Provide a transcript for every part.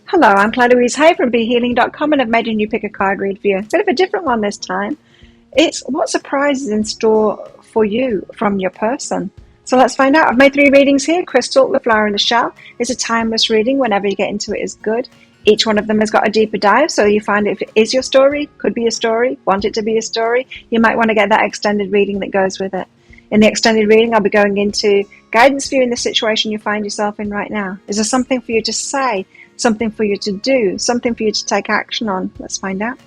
Hello, I'm Claire Louise Hay from BeHealing.com, and I've made a new pick a card read for you. A bit of a different one this time. It's what surprises in store for you from your person. So let's find out. I've made 3 readings here. Crystal, the flower, and the shell. It's a timeless reading. Whenever you get into it is good. Each one of them has got a deeper dive, so you find if it is your story, could be a story, want it to be a story, you might want to get that extended reading that goes with it. In the extended reading, I'll be going into guidance for you in the situation you find yourself in right now. Is there something for you to say, something for you to do, something for you to take action on? Let's find out.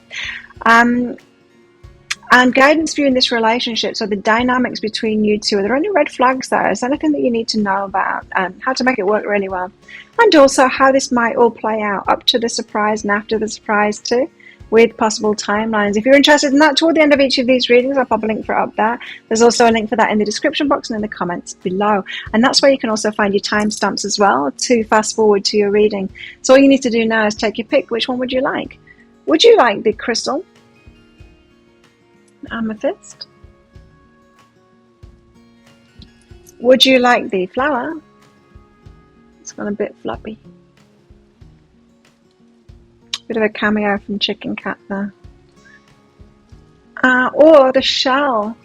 And guidance for you in this relationship, so the dynamics between you two. Are there any red flags there? Is there anything that you need to know about? How to make it work really well? And also how this might all play out up to the surprise and after the surprise too, with possible timelines. If you're interested in that, toward the end of each of these readings, I'll pop a link for it up there. There's also a link for that in the description box and in the comments below. And that's where you can also find your timestamps as well to fast forward to your reading. So all you need to do now is take your pick. Which one would you like? Would you like the crystal, amethyst? Would you like the flower? It's gone a bit floppy. Bit of a cameo from Chicken Cat there. Or the shell.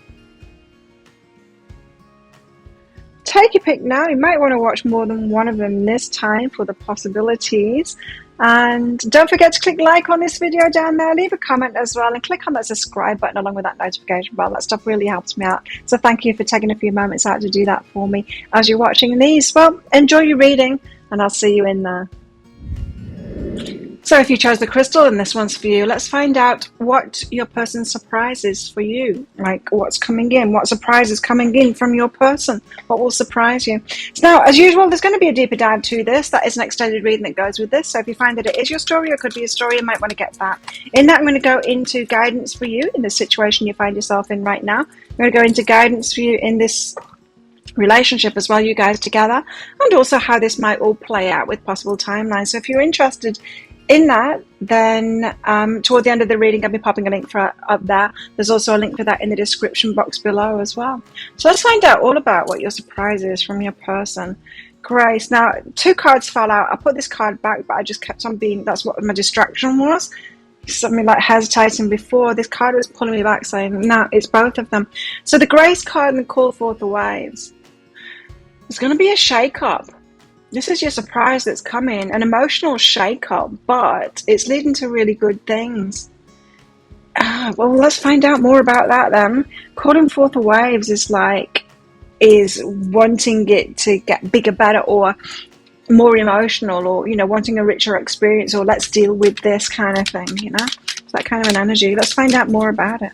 Take your pick now. You might want to watch more than one of them this time for the possibilities. And don't forget to click like on this video down there. Leave a comment as well. And click on that subscribe button along with that notification bell. That stuff really helps me out. So thank you for taking a few moments out to do that for me as you're watching these. Well, enjoy your reading and I'll see you in there. So if you chose the crystal and this one's for you, let's find out what your person's surprise is for you. Like what's coming in, what surprise is coming in from your person, what will surprise you. So now, as usual, there's going to be a deeper dive to this. That is an extended reading that goes with this. So if you find that it is your story or could be a story, you might want to get that. In that, I'm going to go into guidance for you in the situation you find yourself in right now. I'm going to go into guidance for you in this relationship as well, you guys together, and also how this might all play out with possible timelines. So if you're interested in that, then toward the end of the reading, I'll be popping a link for up there. There's also a link for that in the description box below as well. So let's find out all about what your surprise is from your person. Grace. Now, 2 cards fell out. I put this card back, but I just kept on being, that's what my distraction was. Something like hesitating before. This card was pulling me back saying, no, it's both of them. So the Grace card and the Call Forth the Waves. There's going to be a shake-up. This is your surprise that's coming, an emotional shake-up, but it's leading to really good things. Well, let's find out more about that then. Calling forth the waves is wanting it to get bigger, better, or more emotional, or, you know, wanting a richer experience, or let's deal with this kind of thing, you know? It's that kind of an energy. Let's find out more about it.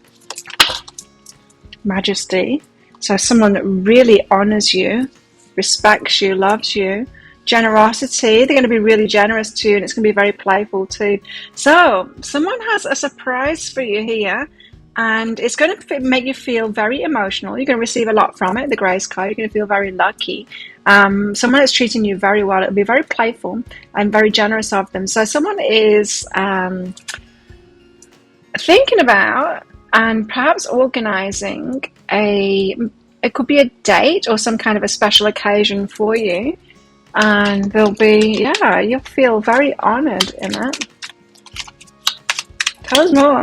Majesty. So someone that really honors you, respects you, loves you. Generosity, they're going to be really generous to you, and it's going to be very playful too. So someone has a surprise for you here, and it's going to make you feel very emotional. You're going to receive a lot from it, the Grace card. You're going to feel very lucky. Someone that's treating you very well. It'll be very playful and very generous of them. So someone is thinking about and perhaps organizing it could be a date or some kind of a special occasion for you. And there'll be, yeah, you'll feel very honored in it. Tell us more.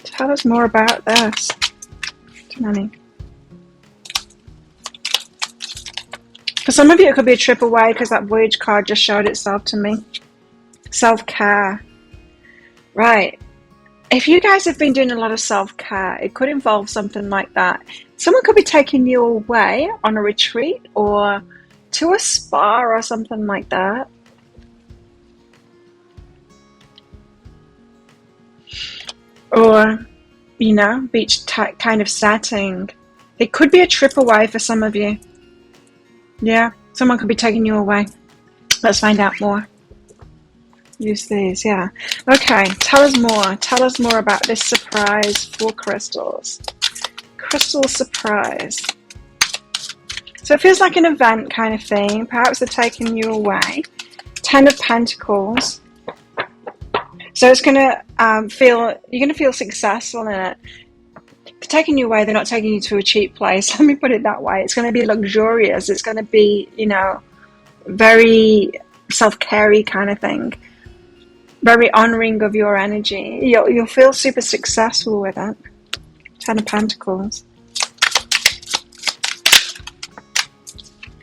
Tell us more about this. Too many. For some of you, it could be a trip away because that Voyage card just showed itself to me. Self-care. Right. If you guys have been doing a lot of self-care, it could involve something like that. Someone could be taking you away on a retreat or to a spa or something like that. Or, you know, beach kind of setting. It could be a trip away for some of you. Yeah, someone could be taking you away. Let's find out more. Use these, yeah. Okay, tell us more. Tell us more about this surprise for crystals. Crystal surprise. So it feels like an event kind of thing. Perhaps they're taking you away. 10 of Pentacles. So it's going to you're going to feel successful in it. They're taking you away. They're not taking you to a cheap place. Let me put it that way. It's going to be luxurious. It's going to be, you know, very self-carey kind of thing. Very honouring of your energy. You'll feel super successful with it. Ten of Pentacles.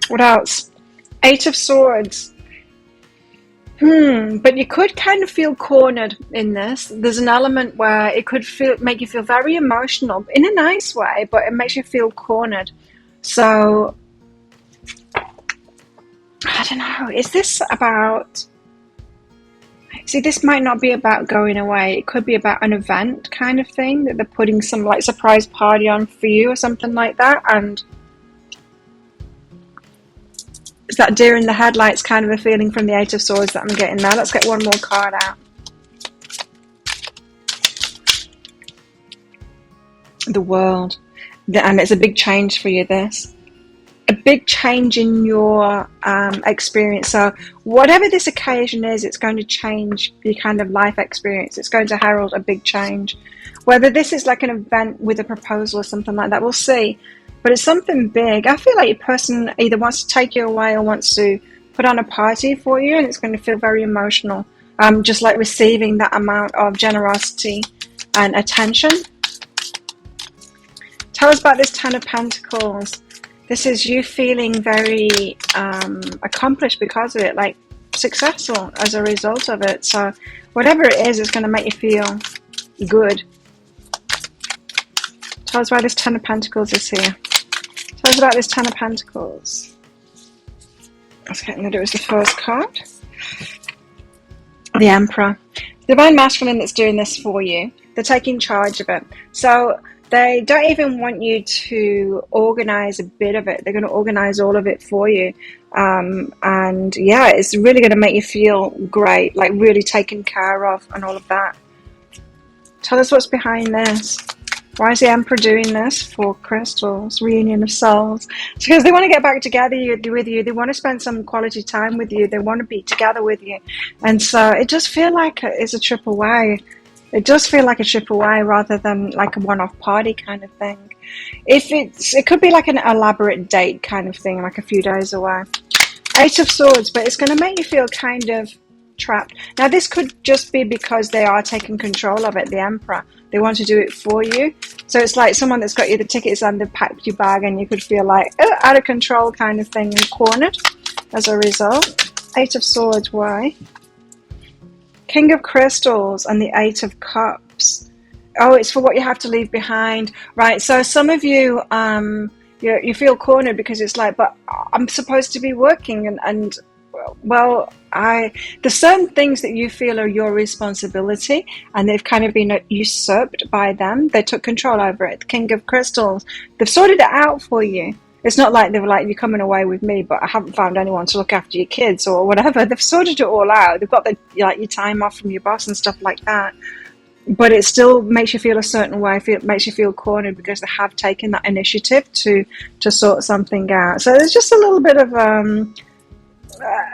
What else? Eight of Swords. But you could kind of feel cornered in this. There's an element where it could make you feel very emotional in a nice way, but it makes you feel cornered. So, I don't know. Is this about... See, this might not be about going away. It could be about an event kind of thing, that they're putting some like surprise party on for you or something like that. And is that deer in the headlights kind of a feeling from the Eight of Swords that I'm getting there? Let's get one more card out. The World. And it's a big change for you, this. A big change in your experience. So whatever this occasion is, it's going to change your kind of life experience. It's going to herald a big change. Whether this is like an event with a proposal or something like that, we'll see. But it's something big. I feel like your person either wants to take you away or wants to put on a party for you, and it's going to feel very emotional. Just like receiving that amount of generosity and attention. Tell us about this Ten of Pentacles. This is you feeling very accomplished because of it, like successful as a result of it. So whatever it is, it's going to make you feel good. Tell us why this Ten of Pentacles is here. Tell us about this Ten of Pentacles. Let's get into it. It was the first card. The Emperor. Divine Masculine that's doing this for you. They're taking charge of it. So they don't even want you to organize a bit of it. They're going to organize all of it for you. And yeah, it's really going to make you feel great, like really taken care of and all of that. Tell us what's behind this. Why is the Emperor doing this? For crystals, reunion of souls. It's because they want to get back together with you. They want to spend some quality time with you. They want to be together with you. And so it does feel like it's a trip away. It does feel like a trip away rather than like a one-off party kind of thing. It could be like an elaborate date kind of thing, like a few days away. Eight of Swords, but it's going to make you feel kind of trapped. Now, this could just be because they are taking control of it, the Emperor. They want to do it for you. So it's like someone that's got you the tickets and they've packed your bag, and you could feel like out of control kind of thing and cornered as a result. Eight of Swords, why? King of Crystals and the Eight of Cups. Oh, it's for what you have to leave behind. Right, so some of you, you feel cornered because it's like, but I'm supposed to be working and well, there's certain things that you feel are your responsibility, and they've kind of been usurped by them. They took control over it. The King of Crystals, they've sorted it out for you. It's not like they were like, you're coming away with me, but I haven't found anyone to look after your kids or whatever. They've sorted it all out. They've got your time off from your boss and stuff like that. But it still makes you feel a certain way. It makes you feel cornered because they have taken that initiative to sort something out. So there's just a little bit of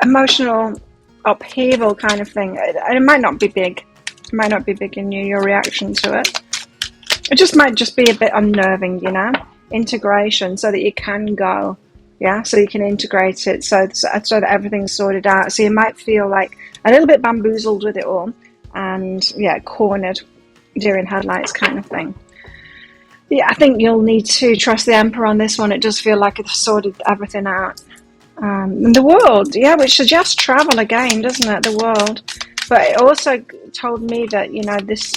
emotional upheaval kind of thing. It might not be big. It might not be big in your reaction to it. It just might just be a bit unnerving, integration so that you can go, so you can integrate it so that everything's sorted out. So you might feel like a little bit bamboozled with it all, and cornered, deer in headlights kind of thing. Yeah, I think you'll need to trust the Emperor on this one. It does feel like it's sorted everything out. And the World, which suggests travel again, doesn't it? The World. But it also told me that,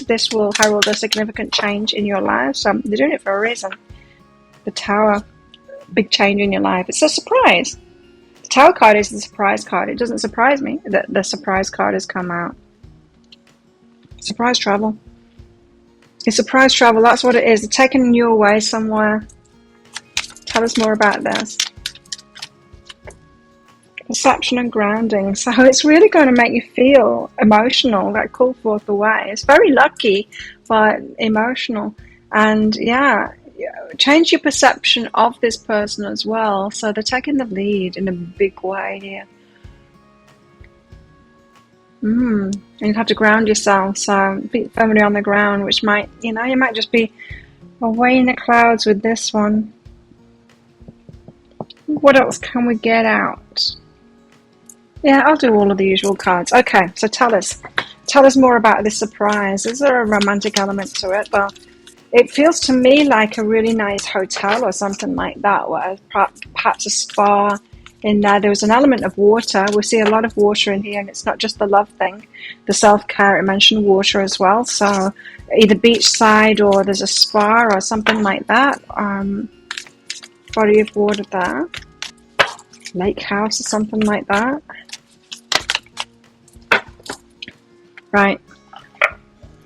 this will herald a significant change in your life. So they're doing it for a reason. The Tower, big change in your life. It's a surprise. The Tower card is the surprise card. It doesn't surprise me that the surprise card has come out. Surprise travel. It's surprise travel, that's what it is. They're taking you away somewhere. Tell us more about this. Perception and grounding. So it's really going to make you feel emotional, that call forth away. It's very lucky, but emotional. And change your perception of this person as well. So they're taking the lead in a big way here. And you have to ground yourself. So feet firmly on the ground, which might, you might just be away in the clouds with this one. What else can we get out? Yeah, I'll do all of the usual cards. Okay, so tell us. Tell us more about this surprise. Is there a romantic element to it? Well, it feels to me like a really nice hotel or something like that, where perhaps a spa in there. There was an element of water. We see a lot of water in here, and it's not just the love thing. The self-care, it mentioned water as well. So either beachside or there's a spa or something like that. Body of water there. Lake house or something like that. Right.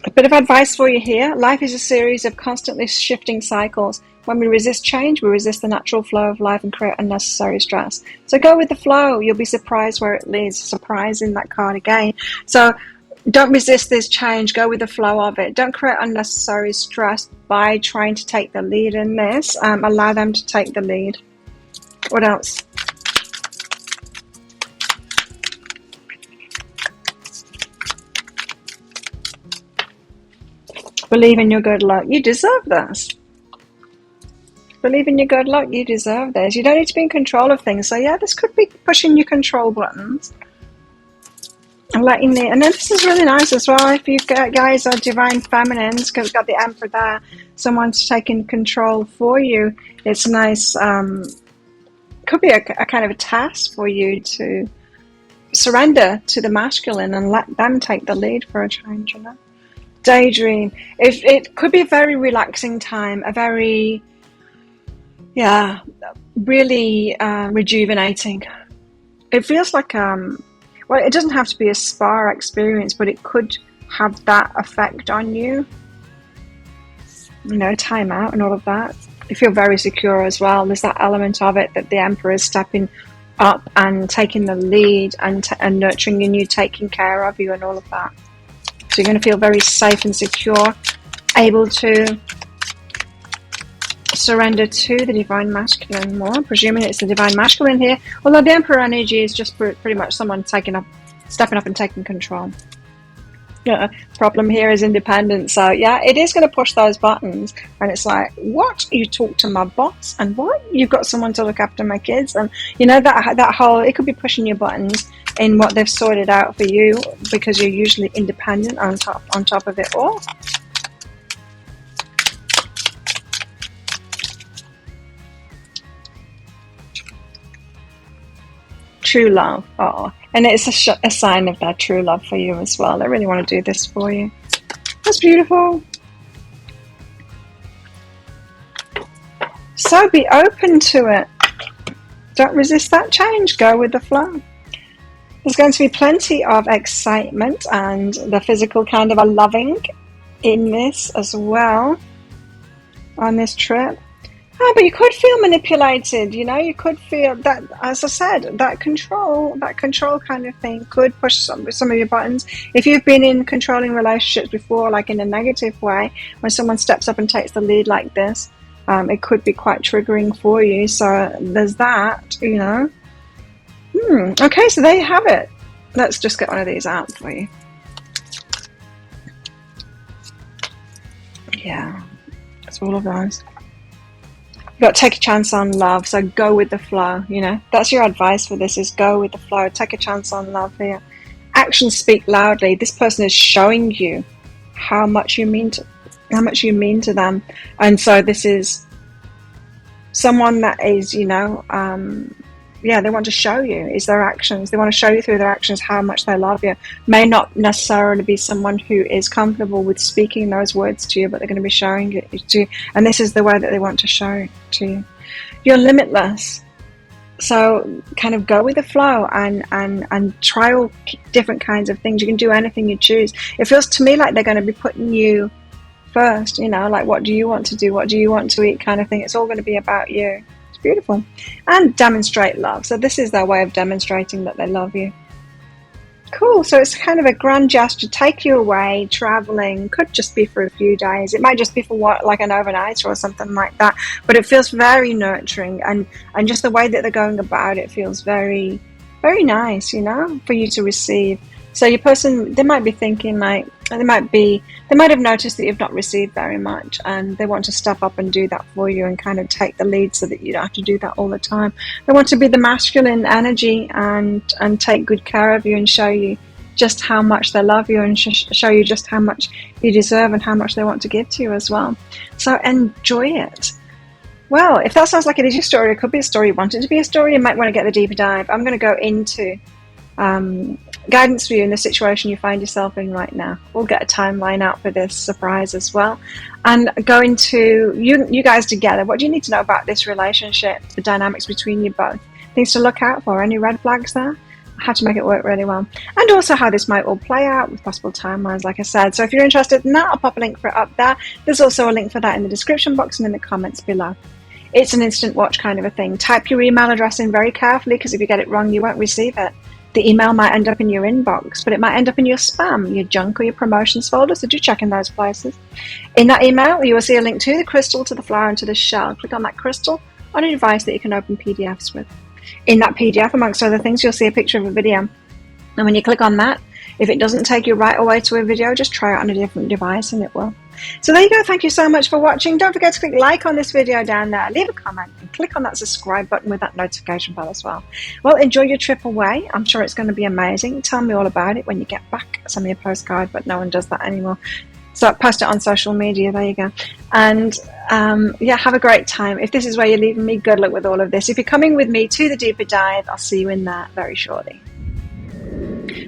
A bit of advice for you here. Life is a series of constantly shifting cycles. When we resist change, we resist the natural flow of life and create unnecessary stress. So go with the flow. You'll be surprised where it leads. Surprise in that card again. So don't resist this change. Go with the flow of it. Don't create unnecessary stress by trying to take the lead in this. Allow them to take the lead. What else? Believe in your good luck. You deserve this. Believe in your good luck. You deserve this. You don't need to be in control of things. So yeah, this could be pushing your control buttons. And letting the, and then this is really nice as well. If you guys are divine feminines, because we've got the Emperor there, someone's taking control for you. It's nice. Could be a kind of a task for you to surrender to the masculine and let them take the lead for a change, you know. Daydream. It could be a very relaxing time, a very, really rejuvenating. It feels like, well, it doesn't have to be a spa experience, but it could have that effect on you. You know, time out and all of that. You feel very secure as well. There's that element of it that the Emperor is stepping up and taking the lead and nurturing you, taking care of you and all of that. So you're going to feel very safe and secure, able to surrender to the Divine Masculine more, presuming it's the Divine Masculine here. Although the Emperor energy is just pretty much someone stepping up and taking control. Yeah, problem here is independence. So yeah, it is going to push those buttons, and it's like, what? You talk to my boss, and what? You've got someone to look after my kids, and you know that whole. It could be pushing your buttons in what they've sorted out for you, because you're usually independent on top of it all. True love. Oh, and it's a sign of that true love for you as well. I really want to do this for you. That's beautiful. So be open to it. Don't resist that change. Go with the flow. There's going to be plenty of excitement and the physical kind of a loving in this as well on this trip. Oh, but you could feel manipulated, you know, you could feel that, as I said, that control kind of thing could push some of your buttons. If you've been in controlling relationships before, like in a negative way, when someone steps up and takes the lead like this, it could be quite triggering for you. So there's that, you know. Okay, so there you have it. Let's just get one of these out for you. Yeah, it's all of those. You've got to take a chance on love, so go with the flow, you know. That's your advice for this, is go with the flow. Take a chance on love here. Actions speak loudly. This person is showing you how much you mean to them. And so this is someone that is, you know, they want to show you, is their actions. They want to show you through their actions how much they love you. May not necessarily be someone who is comfortable with speaking those words to you, but they're going to be showing it to you. And this is the way that they want to show it to you. You're limitless. So kind of go with the flow and try all different kinds of things. You can do anything you choose. It feels to me like they're going to be putting you first, you know, like what do you want to do? What do you want to eat kind of thing. It's all going to be about you. Beautiful. And demonstrate love. So this is their way of demonstrating that they love you. Cool. So it's kind of a grand gesture. Take you away, traveling. Could just be for a few days. It might just be for what, like an overnight or something like that. But it feels very nurturing, and just the way that they're going about it feels very, very nice, you know, for you to receive. So your person, they might be thinking like, And they might have noticed that you've not received very much, and they want to step up and do that for you and kind of take the lead so that you don't have to do that all the time. They want to be the masculine energy and take good care of you and show you just how much they love you and show you just how much you deserve and how much they want to give to you as well. So enjoy it. Well, if that sounds like it is your story, it could be a story you want it to be a story, you might want to get the deeper dive. I'm going to go into guidance for you in the situation you find yourself in right now. We'll get a timeline out for this surprise as well, and go into you guys together. What do you need to know about this relationship, the dynamics between you both, things to look out for, any red flags there, how to make it work really well, and also how this might all play out with possible timelines, like I said. So if you're interested in that, I'll pop a link for it up there. There's also a link for that in the description box and in the comments below. It's an instant watch kind of a thing. Type your email address in very carefully, because if you get it wrong, you won't receive it. The email might end up in your inbox, but it might end up in your spam, your junk, or your promotions folder, so do check in those places. In that email, you will see a link to the crystal, to the flower, and to the shell. Click on that crystal on a device that you can open PDFs with. In that PDF, amongst other things, you'll see a picture of a video. And when you click on that, if it doesn't take you right away to a video, just try it on a different device and it will. So there you go. Thank you so much for watching. Don't forget to click like on this video down there, leave a comment, and click on that subscribe button with that notification bell as well. Well, enjoy your trip away. I'm sure it's going to be amazing. Tell me all about it when you get back. Send me a postcard, but no one does that anymore. So post it on social media. There you go. And yeah, have a great time. If this is where you're leaving me, good luck with all of this. If you're coming with me to the deeper dive, I'll see you in there very shortly.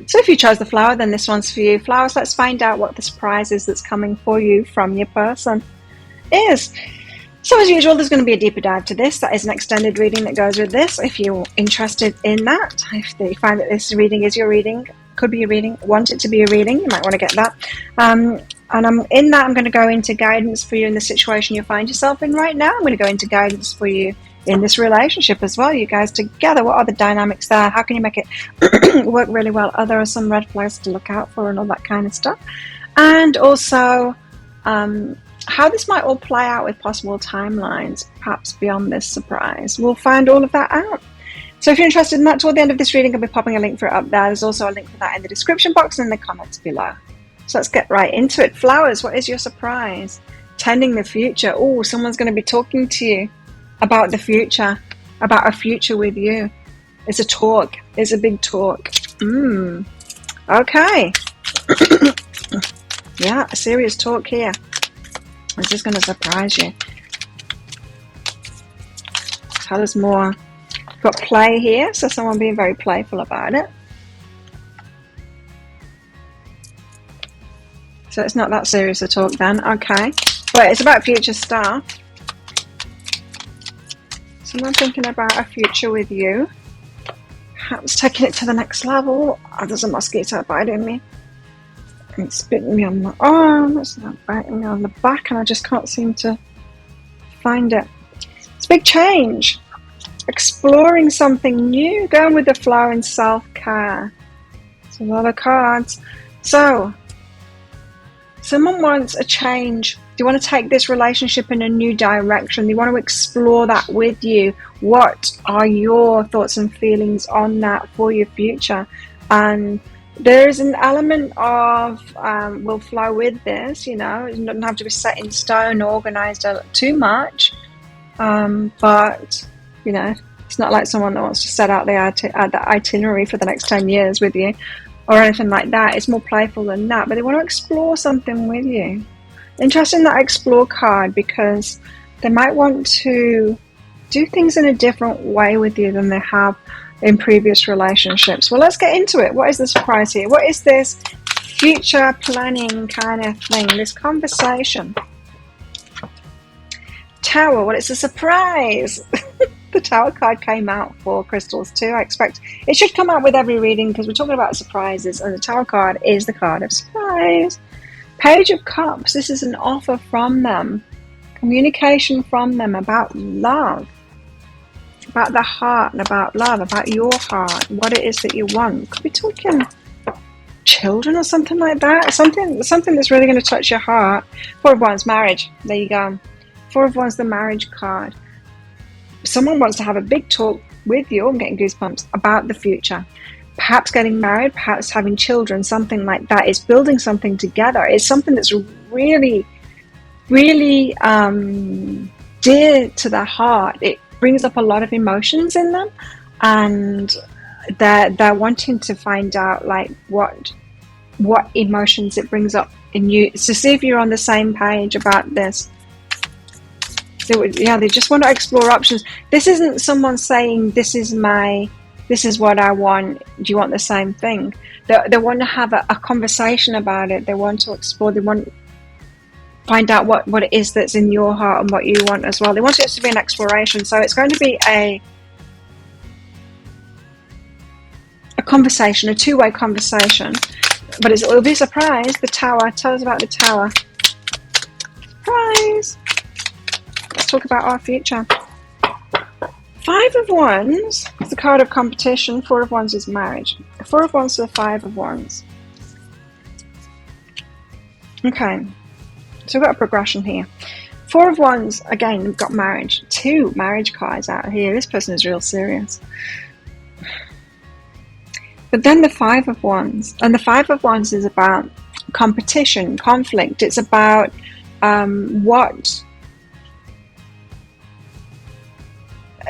So if you chose the flower, then this one's for you. Flowers, let's find out what the surprise is that's coming for you from your person is. So as usual, there's going to be a deeper dive to this. That is an extended reading that goes with this. If you're interested in that, if you find that this reading is your reading, could be your reading, want it to be a reading, you might want to get that. And in that, I'm going to go into guidance for you in the situation you find yourself in right now. I'm going to go into guidance for you in this relationship as well, you guys together. What are the dynamics there? How can you make it work really well? There are some red flags to look out for and all that kind of stuff. And also how this might all play out with possible timelines, perhaps beyond this surprise. We'll find all of that out. So if you're interested in that, toward the end of this reading, I'll be popping a link for it up there. There's also a link for that in the description box and in the comments below. So let's get right into it. Flowers, what is your surprise? Tending the future. Oh, someone's going to be talking to you about the future, about a future with you. It's a talk. It's a big talk. Okay. Yeah, a serious talk here. This is going to surprise you. Tell us more. Got play here, so someone being very playful about it. So it's not that serious a talk then. Okay. Well, it's about future stuff. Someone thinking about a future with you. Perhaps taking it to the next level. Oh, there's a mosquito biting me. It's bitten me on the arm. It's not biting me on the back, and I just can't seem to find it. It's a big change. Exploring something new. Going with the flow and self-care. It's a lot of cards. So, someone wants a change. Do you want to take this relationship in a new direction? They want to explore that with you. What are your thoughts and feelings on that for your future? And there's an element of will flow with this, you know. It doesn't have to be set in stone, organized too much. But, you know, it's not like someone that wants to set out the itinerary for the next 10 years with you or anything like that. It's more playful than that. But they want to explore something with you. Interested in that explore card, because they might want to do things in a different way with you than they have in previous relationships. Well, let's get into it. What is the surprise here? What is this future planning kind of thing, this conversation? Tower, well, it's a surprise. The Tower card came out for crystals too. I expect it should come out with every reading, because we're talking about surprises, and the Tower card is the card of surprise. Page of Cups, this is an offer from them, communication from them about love, about the heart and about love, about your heart, what it is that you want. Could be talking children or something like that, something that's really going to touch your heart. Four of Wands, marriage, there you go. Four of Wands, the marriage card. Someone wants to have a big talk with you, I'm getting goosebumps, about the future. perhaps getting married, perhaps having children, something like that. It's building something together. It's something that's really, really dear to their heart. It brings up a lot of emotions in them, and they're wanting to find out like what emotions it brings up in you, to see if you're on the same page about this. They just want to explore options. This isn't someone saying this is what I want, do you want the same thing? They want to have a conversation about it. They want to explore, they want to find out what it is that's in your heart and what you want as well. They want it to be an exploration. So it's going to be a conversation, a two-way conversation, but it'll be a surprise. The Tower. Tell us about the Tower. Surprise. Let's talk about our future. 5 of Wands is the card of competition. 4 of Wands is marriage. 4 of Wands to the 5 of Wands. Okay, so we've got a progression here. 4 of Wands, again, we've got marriage. 2 marriage cards out here. This person is real serious. But then the 5 of Wands, and the 5 of Wands is about competition, conflict. It's about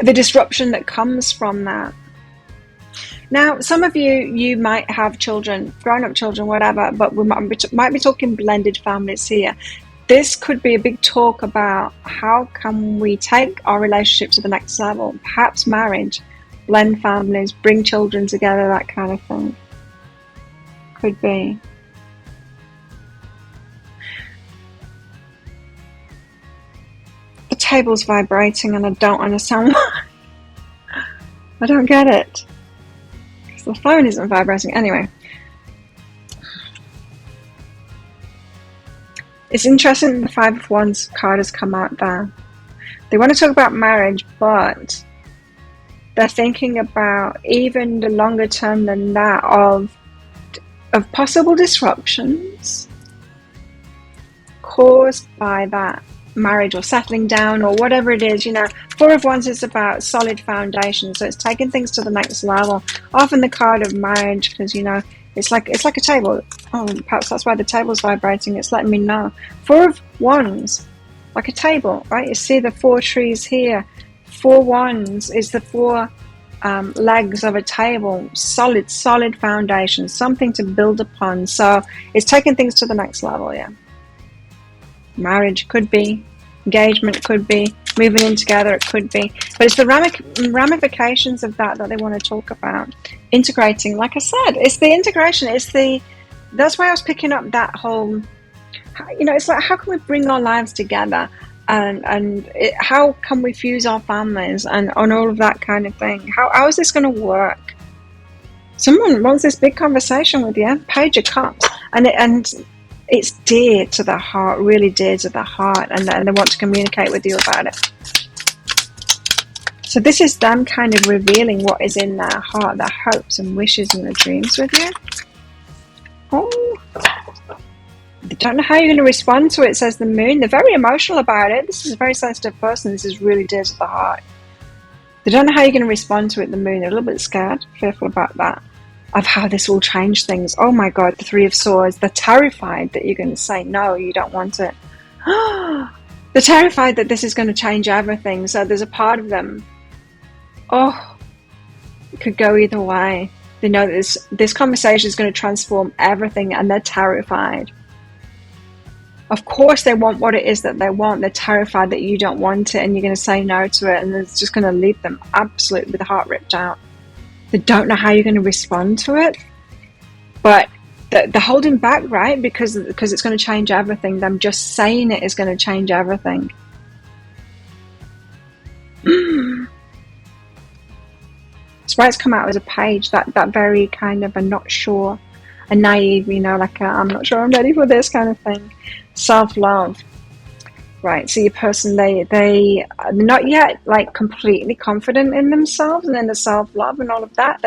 the disruption that comes from that. Now, some of you might have children, grown-up children, whatever, but we might be talking blended families here. This could be a big talk about how can we take our relationship to the next level, perhaps marriage, blend families, bring children together, that kind of thing. Could be. The table's vibrating and I don't understand why. I don't get it. The phone isn't vibrating. Anyway. It's interesting the 5 of Wands card has come out there. They want to talk about marriage, but they're thinking about even the longer term than that of possible disruptions caused by that marriage or settling down or whatever it is. 4 of Wands is about solid foundation, so it's taking things to the next level. Often the card of marriage, because it's like a table. Oh, perhaps that's why the table's vibrating. It's letting me know. 4 of Wands, like a table, right? You see the 4 trees here. 4 Wands is the 4 legs of a table. Solid foundation, something to build upon. So it's taking things to the next level. Yeah. Marriage could be, engagement could be, moving in together it could be, but it's the ramifications of that they want to talk about. Integrating, like I said, it's the integration. That's why I was picking up that whole, it's like, how can we bring our lives together, and how can we fuse our families and on all of that kind of thing. How is this going to work? Someone wants this big conversation with you. Page of Cups, and it's dear to the heart, really dear to the heart, and they want to communicate with you about it. So this is them kind of revealing what is in their heart, their hopes and wishes and their dreams with you. Oh, they don't know how you're going to respond to it, says the Moon. They're very emotional about it. This is a very sensitive person. This is really dear to the heart. They don't know how you're going to respond to it, the Moon. They're a little bit scared, fearful about that, of how this will change things. Oh my God, the 3 of Swords. They're terrified that you're going to say, no, you don't want it. They're terrified that this is going to change everything. So there's a part of them, it could go either way. They know that this conversation is going to transform everything, and they're terrified. Of course they want what it is that they want. They're terrified that you don't want it and you're going to say no to it, and it's just going to leave them absolutely with the heart ripped out. They don't know how you're going to respond to it, but they're holding back, right? Because it's going to change everything. Them just saying it is going to change everything. That's why it's come out as a page, that very kind of a not sure, a naive, like I'm not sure I'm ready for this kind of thing. Self-love. Right, so your person, they are not yet like completely confident in themselves and in the self-love and all of that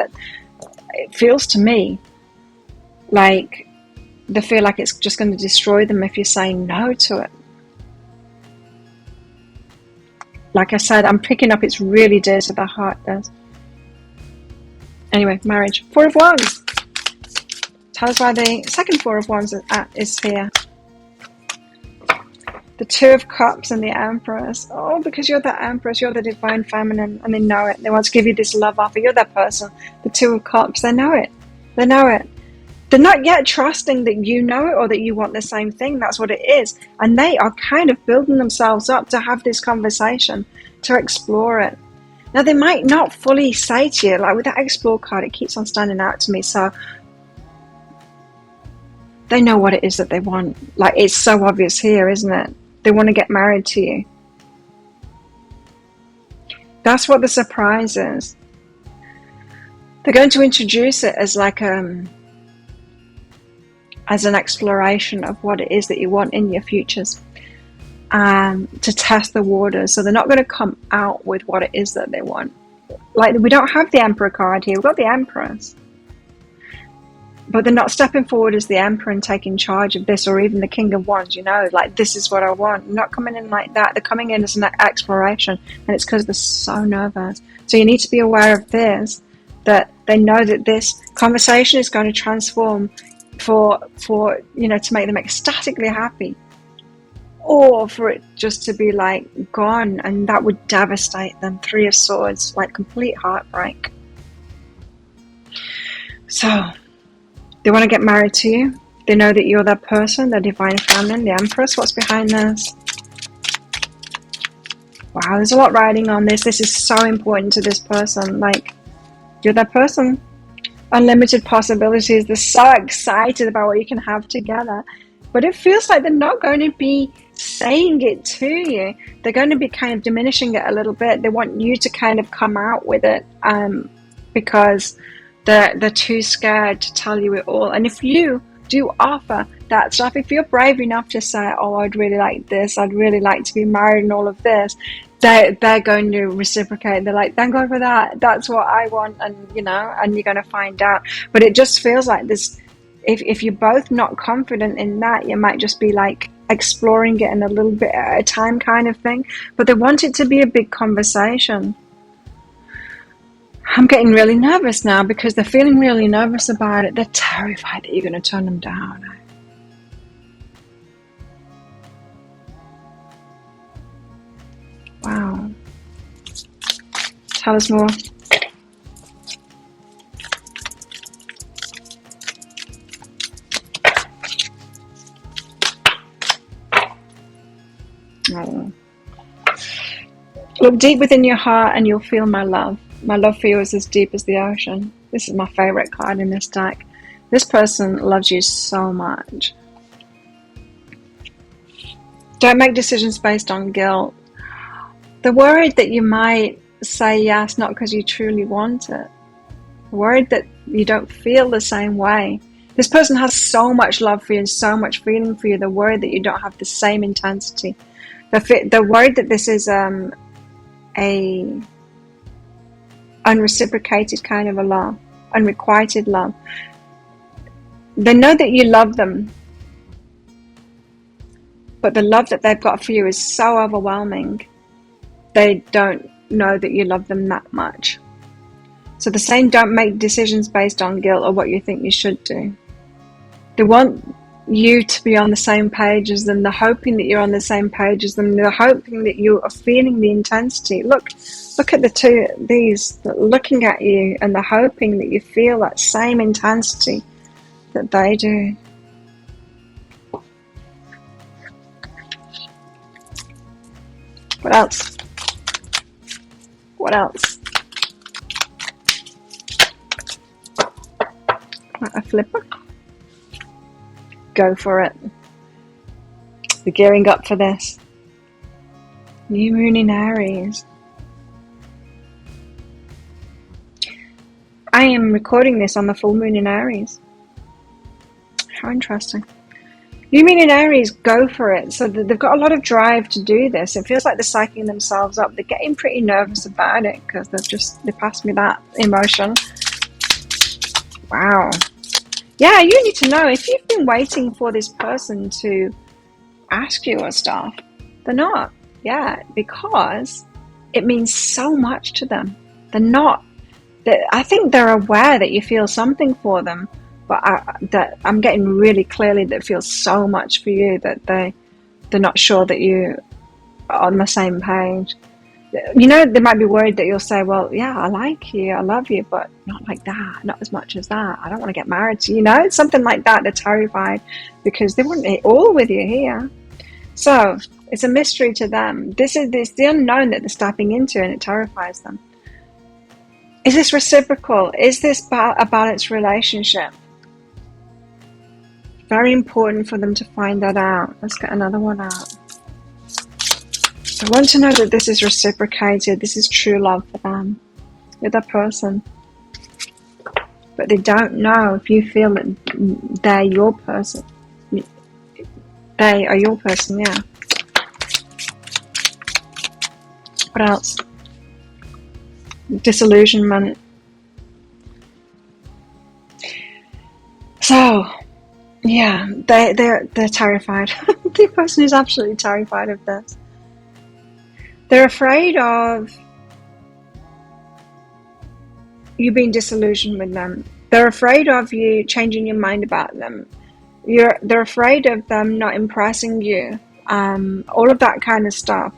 it feels to me like they feel like it's just going to destroy them if you're saying no to it. Like I said, I'm picking up it's really dear to the heart. Anyway, marriage. Four of Wands. Tell us why the second Four of Wands is here. The Two of Cups and the Empress. Oh, because you're the Empress, you're the divine feminine, and they know it. They want to give you this love offer. You're that person. The Two of Cups, they know it. They know it. They're not yet trusting that you know it or that you want the same thing. That's what it is. And they are kind of building themselves up to have this conversation, to explore it. Now, they might not fully say to you, like with that Explore card, it keeps on standing out to me. So they know what it is that they want. Like, it's so obvious here, isn't it? They want to get married to you. That's what the surprise is. They're going to introduce it as like as an exploration of what it is that you want in your futures, to test the waters. So they're not going to come out with what it is that they want. Like, we don't have the Emperor card here. We've got the Empress. But they're not stepping forward as the Emperor and taking charge of this, or even the King of Wands, you know, like, this is what I want. They're not coming in like that. They're coming in as an exploration, and it's because they're so nervous. So you need to be aware of this, that they know that this conversation is going to transform for you know, to make them ecstatically happy, or for it just to be like gone, and that would devastate them. Three of Swords, like complete heartbreak. So they want to get married to you. They know that you're that person, the divine feminine, the Empress. What's behind this? Wow, there's a lot riding on this. This is so important to this person. Like, you're that person. Unlimited possibilities. They're so excited about what you can have together. But it feels like they're not going to be saying it to you. They're going to be kind of diminishing it a little bit. They want you to kind of come out with it, because they're too scared to tell you it all. And if you do offer that stuff, if you're brave enough to say, oh, I'd really like this, I'd really like to be married and all of this, they're going to reciprocate. They're like, thank God for that. That's what I want. And, you know, and you're going to find out. But it just feels like this, if you're both not confident in that, you might just be like exploring it in a little bit at a time kind of thing. But they want it to be a big conversation. I'm getting really nervous now because they're feeling really nervous about it. They're terrified that you're going to turn them down. Wow. Tell us more. Oh. Look deep within your heart and you'll feel my love. My love for you is as deep as the ocean. This is my favorite card in this deck. This person loves you so much. Don't make decisions based on guilt. They're worried that you might say yes not because you truly want it. They're worried that you don't feel the same way. This person has so much love for you and so much feeling for you. They're worried that you don't have the same intensity. They're worried that this is a unreciprocated kind of a love, unrequited love. They know that you love them, but the love that they've got for you is so overwhelming. They don't know that you love them that much. So they're saying don't make decisions based on guilt or what you think you should do. They want you to be on the same page as them. They're hoping that you're on the same page as them. They're hoping that you are feeling the intensity. Look at the two, these, looking at you, and they're hoping that you feel that same intensity that they do. What else? What else? A flipper? Go for it. We're gearing up for this. New moon in Aries. I am recording this on the full moon in Aries. How interesting. New moon in Aries, go for it. So they've got a lot of drive to do this. It feels like they're psyching themselves up. They're getting pretty nervous about it because they passed me that emotion. Wow. Yeah, you need to know if you've been waiting for this person to ask you or stuff, they're not yet, because it means so much to them. They're not I think they're aware that you feel something for them, but I'm getting really clearly that feels so much for you that they're not sure that you are on the same page. You know, they might be worried that you'll say, well, yeah, I like you, I love you, but not like that, not as much as that. I don't want to get married to you. You know, it's something like that. They're terrified because they want it all with you here. So it's a mystery to them. This is the unknown that they're stepping into, and it terrifies them. Is this reciprocal? Is this a balanced relationship? Very important for them to find that out. Let's get another one out. I want to know that this is reciprocated. This is true love for them with that person. But they don't know if you feel that they're your person. They are your person, yeah. What else? Disillusionment. So, yeah, they're terrified. The person is absolutely terrified of this. They're afraid of you being disillusioned with them. They're afraid of you changing your mind about them. They're afraid of them not impressing you. All of that kind of stuff.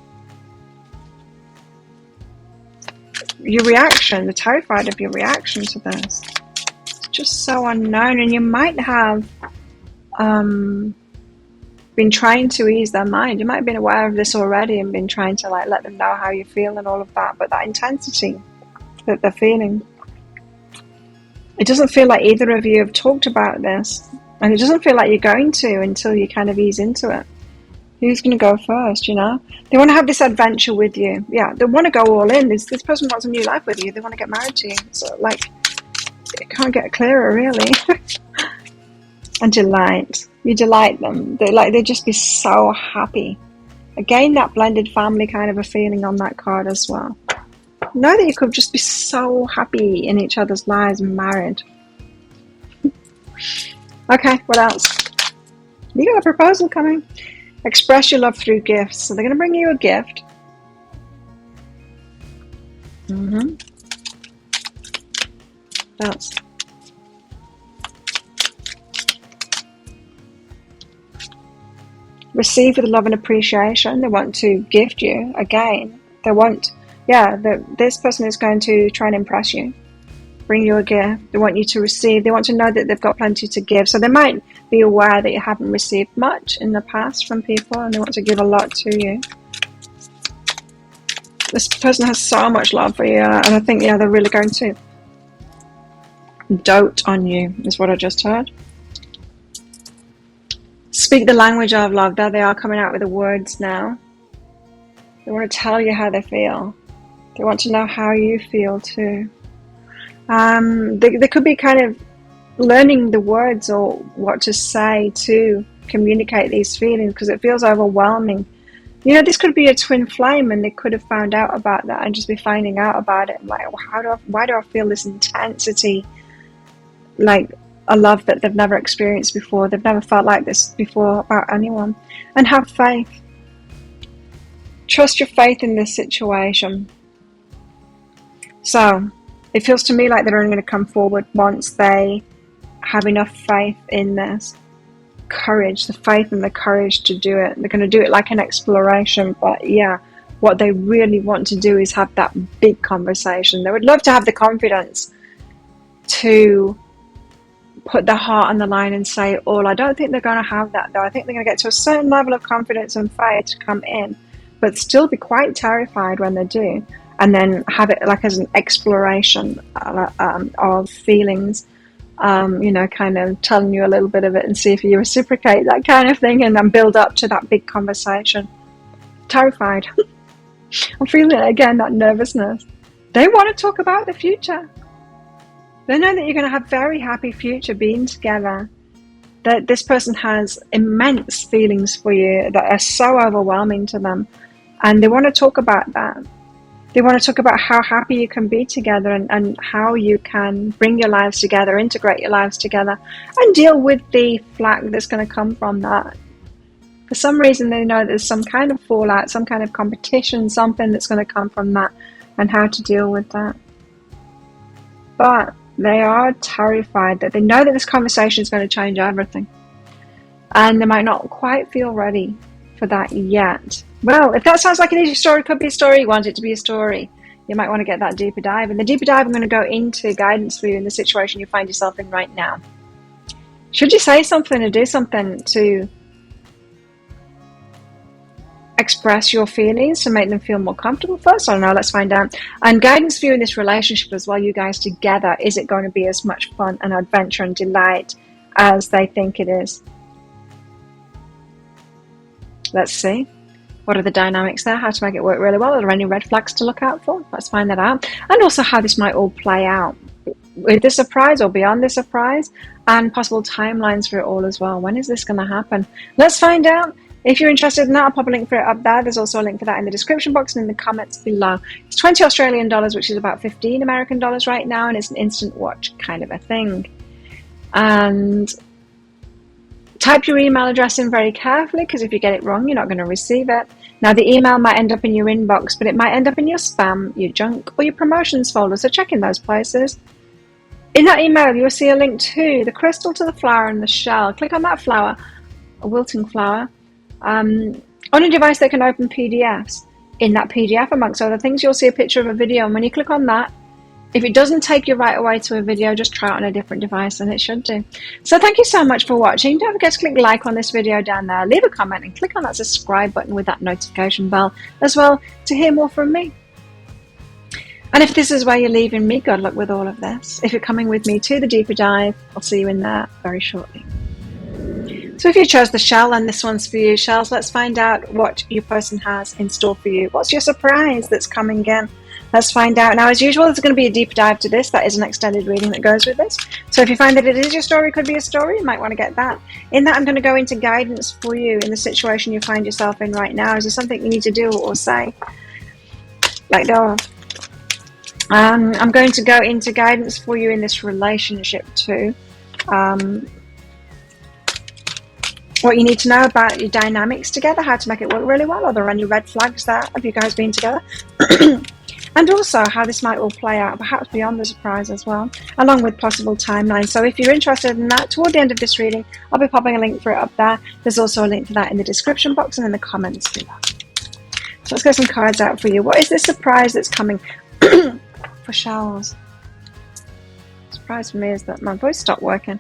Your reaction, they're terrified of your reaction to this. It's just so unknown, and you might have been trying to ease their mind. You might have been aware of this already and been trying to let them know how you feel and all of that, but that intensity that they're feeling, it doesn't feel like either of you have talked about this, and it doesn't feel like you're going to until you kind of ease into it. Who's going to go first, you know? They want to have this adventure with you. Yeah, they want to go all in. This person wants a new life with you. They want to get married to you. So, it can't get clearer, really. And delight. You delight them. They'd just be so happy. Again, that blended family kind of a feeling on that card as well. Know that you could just be so happy in each other's lives and married. Okay, what else? You got a proposal coming. Express your love through gifts. So they're going to bring you a gift. That's receive with love and appreciation. They want to gift you again. They want, this person is going to try and impress you, bring you a gift. They want you to receive. They want to know that they've got plenty to give. So they might be aware that you haven't received much in the past from people, and they want to give a lot to you. This person has so much love for you, and I think, they're really going to dote on you, is what I just heard. Speak the language of love. There they are, coming out with the words now. They want to tell you how they feel. They want to know how you feel too. They could be kind of learning the words or what to say to communicate these feelings, because it feels overwhelming. You know, this could be a twin flame, and they could have found out about that and just be finding out about it. Like, why do I feel this intensity? Like a love that they've never experienced before. They've never felt like this before about anyone. And have faith. Trust your faith in this situation. So, it feels to me like they're only going to come forward once they have enough faith in this. Courage, the faith and the courage to do it. They're going to do it like an exploration, but what they really want to do is have that big conversation. They would love to have the confidence to put their heart on the line and say it all. I don't think they're going to have that, though. I think they're going to get to a certain level of confidence and faith to come in, but still be quite terrified when they do, and then have it like as an exploration of feelings. Kind of telling you a little bit of it and see if you reciprocate, that kind of thing, and then build up to that big conversation. Terrified. I'm feeling again that nervousness. They want to talk about the future. They know that you're going to have a very happy future being together. That this person has immense feelings for you that are so overwhelming to them, and they want to talk about that. They want to talk about how happy you can be together, and how you can bring your lives together, integrate your lives together, and deal with the flack that's going to come from that. For some reason, they know there's some kind of fallout, some kind of competition, something that's going to come from that, and how to deal with that. but they are terrified that they know that this conversation is going to change everything. And they might not quite feel ready for that yet. Well, if that sounds like an easy story, it could be a story. You want it to be a story. You might want to get that deeper dive. And the deeper dive, I'm going to go into guidance for you in the situation you find yourself in right now. Should you say something or do something to express your feelings to make them feel more comfortable first? I don't know, let's find out. And guidance for you in this relationship as well, you guys together. Is it going to be as much fun and adventure and delight as they think it is? Let's see. What are the dynamics there? How to make it work really well? Are there any red flags to look out for? Let's find that out. And also how this might all play out with the surprise or beyond the surprise, and possible timelines for it all as well. When is this going to happen? Let's find out. If you're interested in that, I'll pop a link for it up there. There's also a link for that in the description box and in the comments below. It's 20 Australian dollars, which is about 15 American dollars right now, and it's an instant watch kind of a thing. And type your email address in very carefully, because if you get it wrong, you're not going to receive it. Now, the email might end up in your inbox, but it might end up in your spam, your junk, or your promotions folder, so check in those places. In that email, you'll see a link to the crystal, to the flower, and the shell. Click on that flower, a wilting flower, on a device that can open PDFs. In that PDF, amongst other things, you'll see a picture of a video, and when you click on that, if it doesn't take you right away to a video, just try it on a different device and it should do. So thank you so much for watching. Don't forget to click like on this video down there, leave a comment, and click on that subscribe button with that notification bell as well to hear more from me. And if this is where you're leaving me, good luck with all of this. If you're coming with me to the deeper dive, I'll see you in there very shortly. So if you chose the shell, and this one's for you, shells, let's find out what your person has in store for you. What's your surprise that's coming in? Let's find out. Now, as usual, there's going to be a deep dive to this. That is an extended reading that goes with this. So if you find that it is your story, could be a story, you might want to get that. In that, I'm going to go into guidance for you in the situation you find yourself in right now. Is there something you need to do or say? Let go of. I'm going to go into guidance for you in this relationship too. What you need to know about your dynamics together, how to make it work really well. Are there any red flags there of you guys being together? And also how this might all play out, perhaps beyond the surprise as well, along with possible timelines. So if you're interested in that, toward the end of this reading, I'll be popping a link for it up there. There's also a link for that in the description box and in the comments below. So let's get some cards out for you. What is this surprise that's coming for shells? Surprise for me is that my voice stopped working.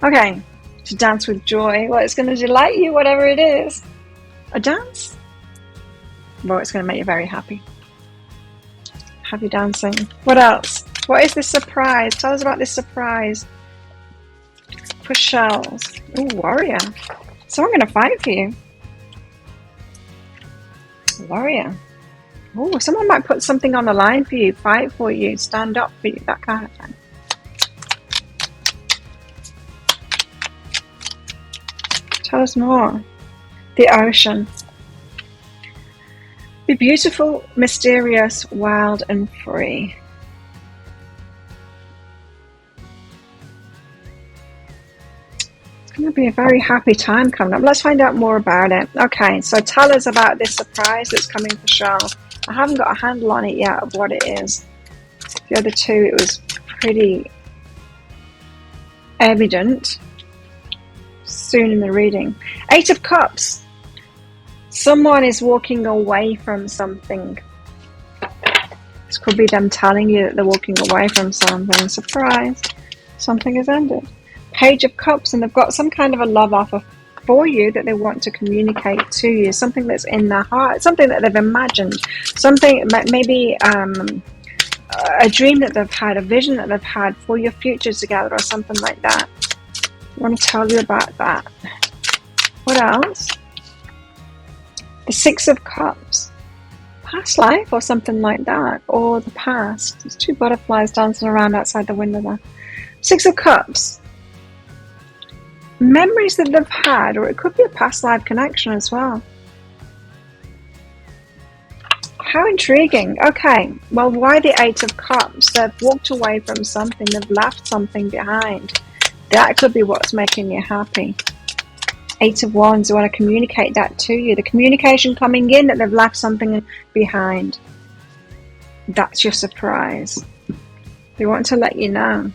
Okay, to dance with joy. Well, it's going to delight you, whatever it is. A dance? Well, it's going to make you very happy. Have you dancing? What else? What is this surprise? Tell us about this surprise for shells. Ooh, warrior. Someone going to fight for you. Warrior. Oh, someone might put something on the line for you, fight for you, stand up for you, that kind of thing. Tell us more. The ocean. Be beautiful, mysterious, wild, and free. It's going to be a very happy time coming up. Let's find out more about it. Okay, so tell us about this surprise that's coming for Shell. I haven't got a handle on it yet of what it is. The other two, it was pretty evident soon in the reading. Eight of Cups. Someone is walking away from something. This could be them telling you that they're walking away from something. Surprise. Something has ended. Page of Cups, and they've got some kind of a love offer for you that they want to communicate to you. Something that's in their heart. Something that they've imagined. Something, maybe a dream that they've had, a vision that they've had for your future together or something like that. I want to tell you about that. What else? The Six of Cups. Past life or something like that. Or the past. There's two butterflies dancing around outside the window there. Six of Cups. Memories that they've had, or it could be a past life connection as well. How intriguing. Okay, well, why the Eight of Cups? They've walked away from something. They've left something behind. That could be what's making you happy. Eight of Wands, I want to communicate that to you. The communication coming in that they've left something behind. That's your surprise. They want to let you know.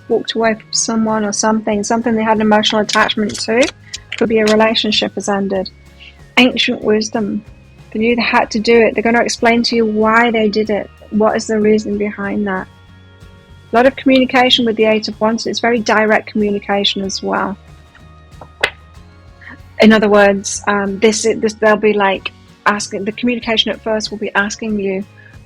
Walked away from someone or something they had an emotional attachment to. Could be a relationship has ended. Ancient wisdom. They knew they had to do it. They're going to explain to you why they did it. What is the reason behind that? A lot of communication with the Eight of Wands. It's very direct communication as well. In other words, they'll be like asking. The communication at first will be asking you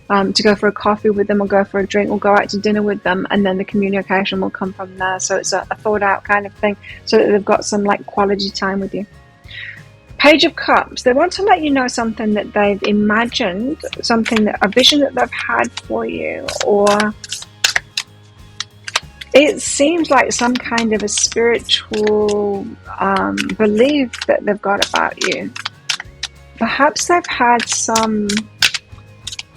to go for a coffee with them, or go for a drink, or go out to dinner with them, and then the communication will come from there. So it's a thought out kind of thing, so that they've got some like quality time with you. Page of Cups. They want to let you know something that they've imagined, a vision that they've had for you, or it seems like some kind of a spiritual belief that they've got about you. Perhaps they've had some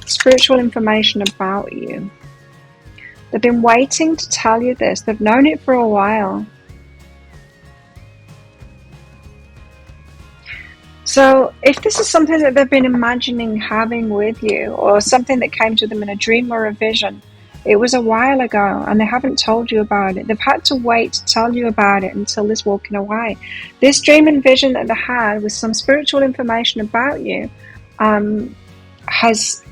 spiritual information about you. They've been waiting to tell you this. They've known it for a while. So if this is something that they've been imagining having with you, or something that came to them in a dream or a vision, it was a while ago and they haven't told you about it. They've had to wait to tell you about it until this walking away. This dream and vision that they had with some spiritual information about you has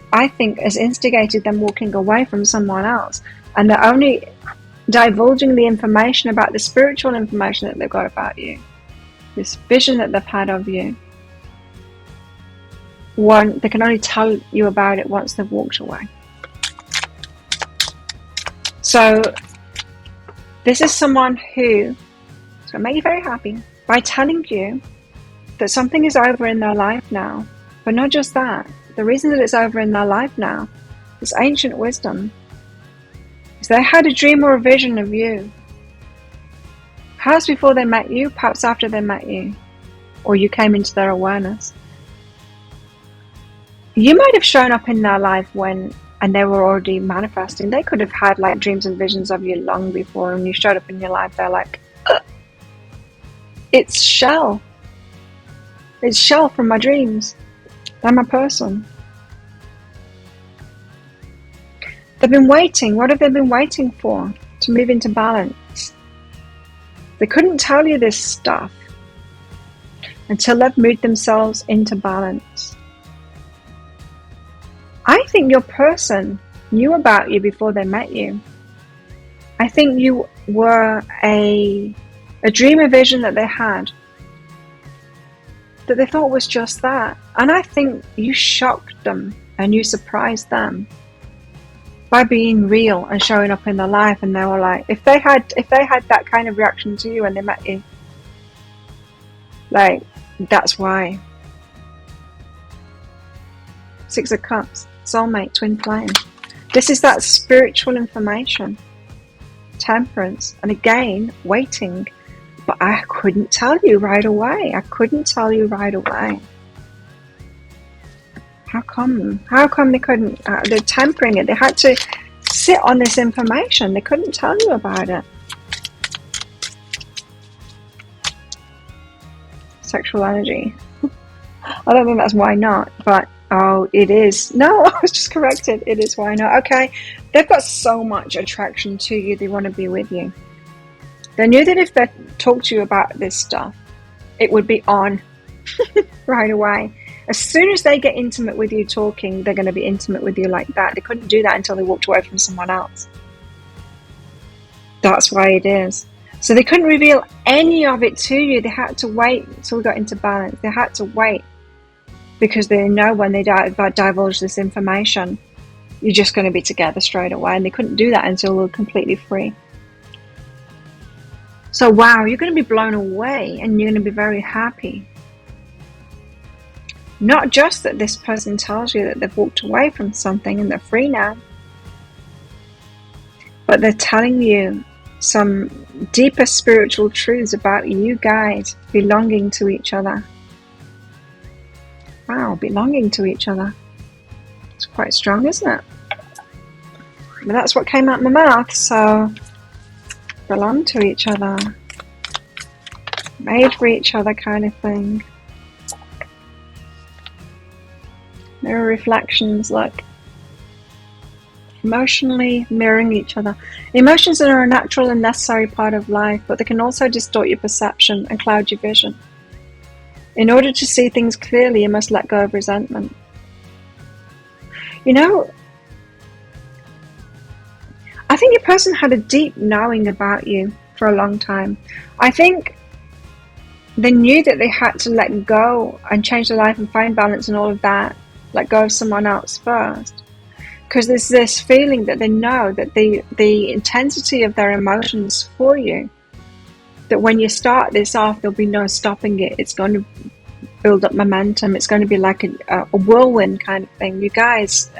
instigated them walking away from someone else. And they're only divulging the information about the spiritual information that they've got about you. This vision that they've had of you. They can only tell you about it once they've walked away. So this is someone who is going to make you very happy by telling you that something is over in their life now. But not just that. The reason that it's over in their life now is ancient wisdom. Is they had a dream or a vision of you. Perhaps before they met you, perhaps after they met you, or you came into their awareness. You might have shown up in their life and they were already manifesting. They could have had like dreams and visions of you long before, and you showed up in your life, they're like, it's Shell. It's Shell from my dreams. They're my person. They've been waiting. What have they been waiting for? To move into balance. They couldn't tell you this stuff until they've moved themselves into balance. I think your person knew about you before they met you. I think you were a dream or vision that they had, that they thought was just that. And I think you shocked them and you surprised them by being real and showing up in their life. And they were like, if they had that kind of reaction to you when they met you, like, that's why. Six of Cups, soulmate, twin flame. This is that spiritual information. Temperance. And again, waiting. But I couldn't tell you right away. How come? How come they couldn't? They're tempering it. They had to sit on this information. They couldn't tell you about it. Sexual energy. I don't think that's why not, but oh, it is. No, I was just corrected. It is why not. Okay, they've got so much attraction to you. They want to be with you. They knew that if they talked to you about this stuff, it would be on right away. As soon as they get intimate with you talking, they're going to be intimate with you like that. They couldn't do that until they walked away from someone else. That's why it is. So they couldn't reveal any of it to you. They had to wait until we got into balance. They had to wait because they know when they divulge this information, you're just going to be together straight away. And they couldn't do that until we were completely free. So wow, you're going to be blown away and you're going to be very happy. Not just that this person tells you that they've walked away from something and they're free now, but they're telling you some deeper spiritual truths about you guys belonging to each other. Wow, belonging to each other. It's quite strong, isn't it? But that's what came out of my mouth, so belong to each other. Made for each other kind of thing. Mirror reflections, look. emotionally mirroring each other. Emotions are a natural and necessary part of life, but they can also distort your perception and cloud your vision. In order to see things clearly, you must let go of resentment. You know, I think your person had a deep knowing about you for a long time. I think they knew that they had to let go and change their life and find balance and all of that, let go of someone else first. Because there's this feeling that they know that the intensity of their emotions for you, that when you start this off, there'll be no stopping it. It's going to build up momentum. It's going to be like a whirlwind kind of thing. You guys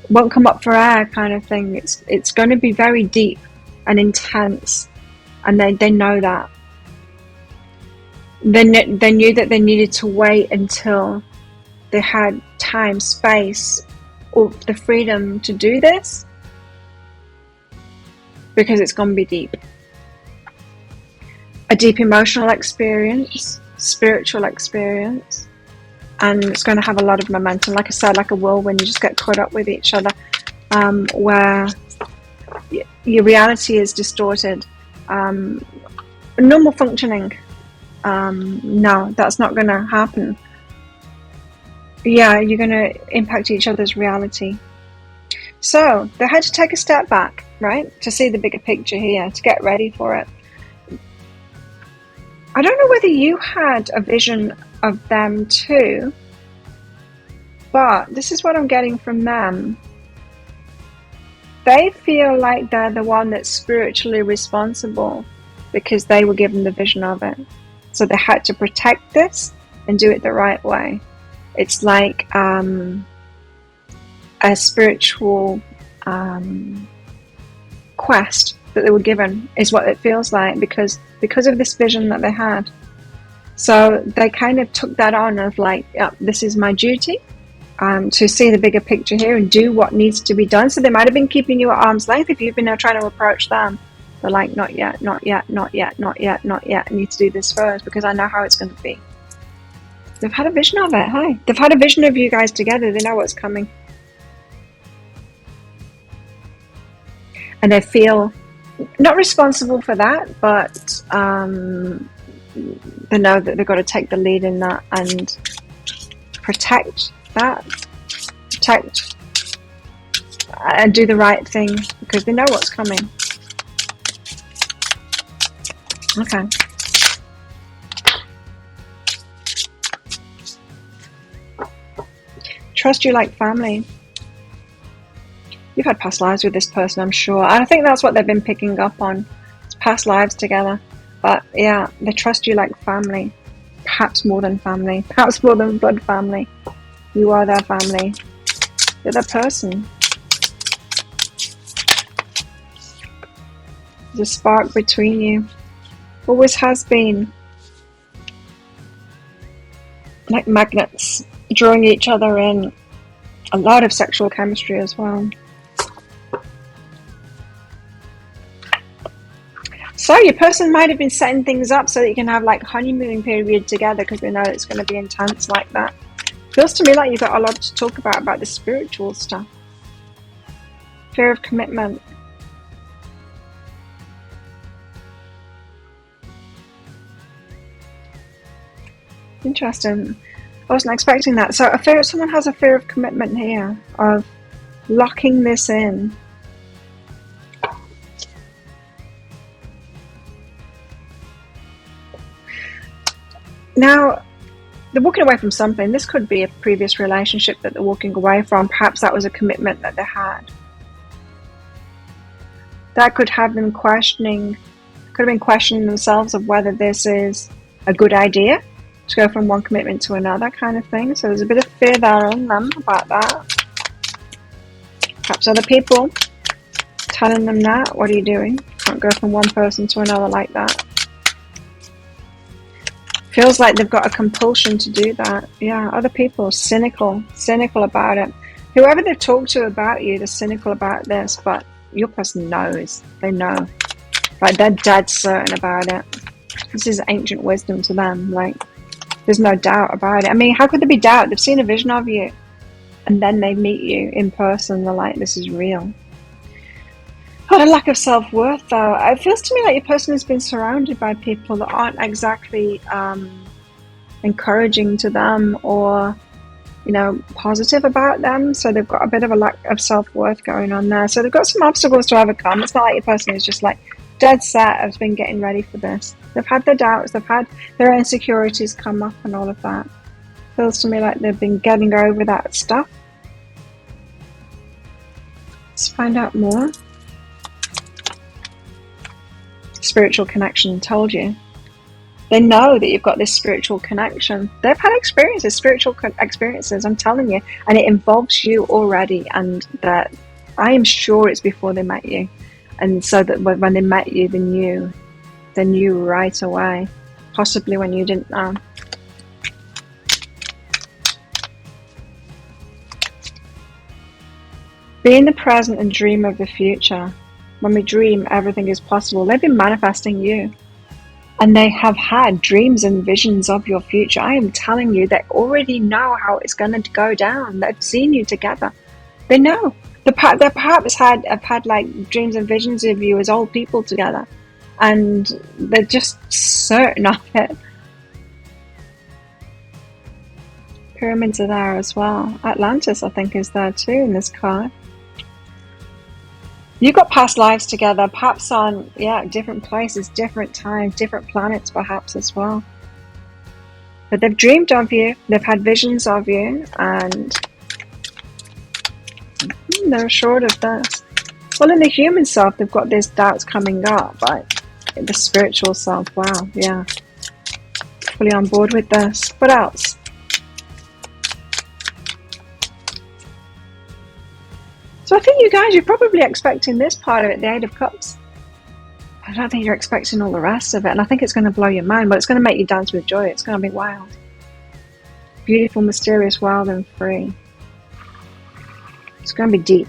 won't come up for air kind of thing. It's going to be very deep and intense, and they know that. They knew that they needed to wait until they had time, space, or the freedom to do this, because it's going to be deep. A deep emotional experience, spiritual experience, and it's going to have a lot of momentum. Like I said, like a whirlwind, you just get caught up with each other, where your reality is distorted. Normal functioning, no, that's not going to happen. Yeah, you're going to impact each other's reality. So they had to take a step back, right, to see the bigger picture here, to get ready for it. I don't know whether you had a vision of them too, but this is what I'm getting from them. They feel like they're the one that's spiritually responsible because they were given the vision of it. So they had to protect this and do it the right way. It's like a spiritual quest that they were given, is what it feels like, because of this vision that they had. So they kind of took that on of like, yeah, this is my duty, to see the bigger picture here and do what needs to be done. So they might have been keeping you at arm's length if you've been trying to approach them. They're like, not yet, not yet, not yet, not yet, not yet. I need to do this first because I know how it's going to be. They've had a vision of it, hey? They've had a vision of you guys together. They know what's coming. And they feel not responsible for that, but they know that they've got to take the lead in that and protect that. Protect and do the right thing because they know what's coming. Okay. Trust you like family. You've had past lives with this person, I'm sure. And I think that's what they've been picking up on. It's past lives together. But yeah, they trust you like family. Perhaps more than family. Perhaps more than blood family. You are their family. You're their person. There's a spark between you. Always has been. Like magnets, drawing each other in. A lot of sexual chemistry as well. So your person might have been setting things up so that you can have like honeymooning period together because they know it's going to be intense like that. Feels to me like you've got a lot to talk about the spiritual stuff. Fear of commitment. Interesting. I wasn't expecting that. So someone has a fear of commitment here, of locking this in. Now, they're walking away from something. This could be a previous relationship that they're walking away from. Perhaps that was a commitment that they had. That could have them questioning themselves of whether this is a good idea to go from one commitment to another kind of thing. So there's a bit of fear there in them about that. Perhaps other people telling them that. What are you doing? Can't go from one person to another like that. Feels like they've got a compulsion to do that. Yeah, other people cynical about it. Whoever they've talked to about you, they're cynical about this, but your person knows. They know. Like, they're dead certain about it. This is ancient wisdom to them. Like, there's no doubt about it. I mean, how could there be doubt? They've seen a vision of you. And then they meet you in person, they're like, this is real. What a lack of self-worth, though. It feels to me like your person has been surrounded by people that aren't exactly encouraging to them or, positive about them. So they've got a bit of a lack of self-worth going on there. So they've got some obstacles to overcome. It's not like your person is just like dead set, has been getting ready for this. They've had their doubts, they've had their insecurities come up and all of that. Feels to me like they've been getting over that stuff. Let's find out more. Spiritual connection, told you. They know that you've got this spiritual connection. They've had experiences, spiritual experiences, I'm telling you, and it involves you already, and that I am sure it's before they met you. And so that when they met you, they knew right away, possibly when you didn't know. Be in the present and dream of the future. When we dream, everything is possible. They've been manifesting you. And they have had dreams and visions of your future. I am telling you, they already know how it's going to go down. They've seen you together. They know. They perhaps have had like dreams and visions of you as old people together. And they're just certain of it. Pyramids are there as well. Atlantis, I think, is there too in this card. You've got past lives together, perhaps on, different places, different times, different planets perhaps as well. But they've dreamed of you, they've had visions of you, and they're assured of this. Well, in the human self, they've got these doubts coming up, but in the spiritual self, wow, yeah. Fully on board with this. What else? So I think you guys, you're probably expecting this part of it, the Eight of Cups. I don't think you're expecting all the rest of it. And I think it's going to blow your mind, but it's going to make you dance with joy. It's going to be wild. Beautiful, mysterious, wild and free. It's going to be deep.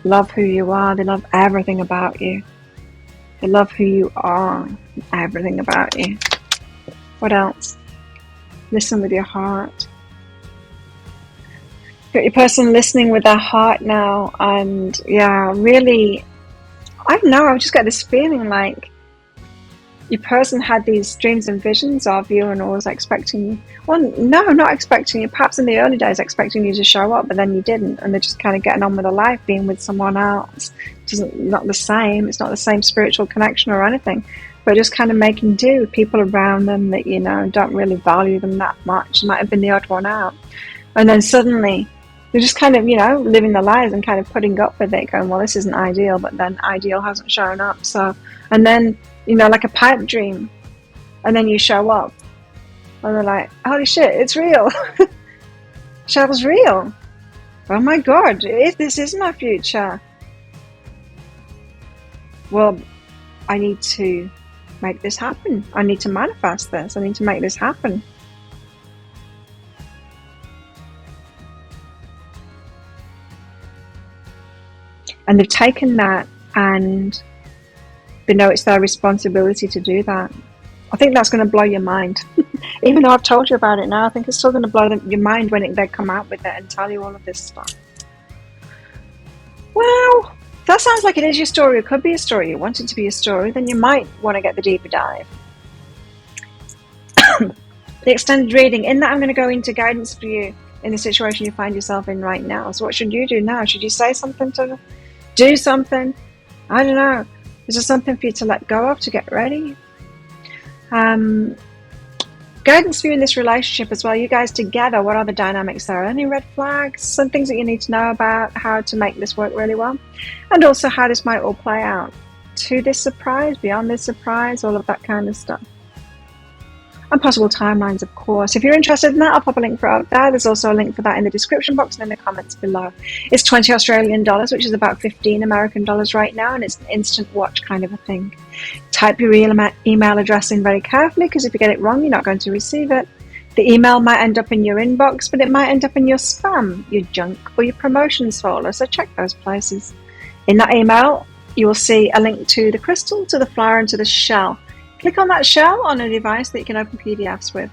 Love who you are. They love everything about you. They love who you are. Everything about you. What else? Listen with your heart. Got your person listening with their heart now, and really, I don't know, I just get this feeling like your person had these dreams and visions of you and was expecting you. Well, no, not expecting you. Perhaps in the early days expecting you to show up, but then you didn't, and they're just kind of getting on with their life, being with someone else. Not the same. It's not the same spiritual connection or anything, but just kind of making do with people around them that don't really value them that much. Might have been the odd one out, and then suddenly they're just kind of, living their lives and kind of putting up with it, going, well, this isn't ideal, but then ideal hasn't shown up. So, and then, like a pipe dream, and then you show up, and they're like, holy shit, it's real. Shadow's real. Oh my God, this is my future. Well, I need to make this happen. I need to manifest this. I need to make this happen. And they've taken that, and they know it's their responsibility to do that. I think that's going to blow your mind. Even though I've told you about it now, I think it's still going to blow your mind when they come out with it and tell you all of this stuff. Well, that sounds like it is your story. It could be a story. You want it to be a story, then you might want to get the deeper dive. The extended reading. In that, I'm going to go into guidance for you in the situation you find yourself in right now. So what should you do now? Should you say something to them? Do something? I don't know. Is there something for you to let go of, to get ready? Guidance for you in this relationship as well. You guys together, what are the dynamics there? Any red flags? Some things that you need to know about how to make this work really well. And also how this might all play out. To this surprise, beyond this surprise, all of that kind of stuff. And possible timelines, of course. If you're interested in that, I'll pop a link for it out there. There's also a link for that in the description box and in the comments below. It's 20 Australian dollars, which is about 15 American dollars right now, and it's an instant watch kind of a thing. Type your email address in very carefully, because if you get it wrong, you're not going to receive it. The email might end up in your inbox, but it might end up in your spam, your junk, or your promotions folder, so check those places. In that email, you will see a link to the crystal, to the flower, and to the shell. Click on that shell on a device that you can open PDFs with.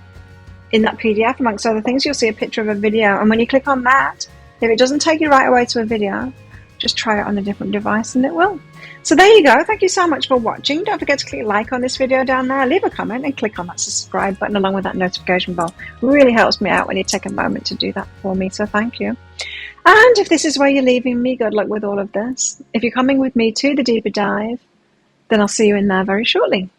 in that PDF, amongst other things, you'll see a picture of a video. And when you click on that, if it doesn't take you right away to a video, just try it on a different device and it will. So there you go. Thank you so much for watching. Don't forget to click like on this video down there, leave a comment and click on that subscribe button along with that notification bell. It really helps me out when you take a moment to do that for me, so thank you. And if this is where you're leaving me, good luck with all of this. If you're coming with me to the deeper dive, then I'll see you in there very shortly.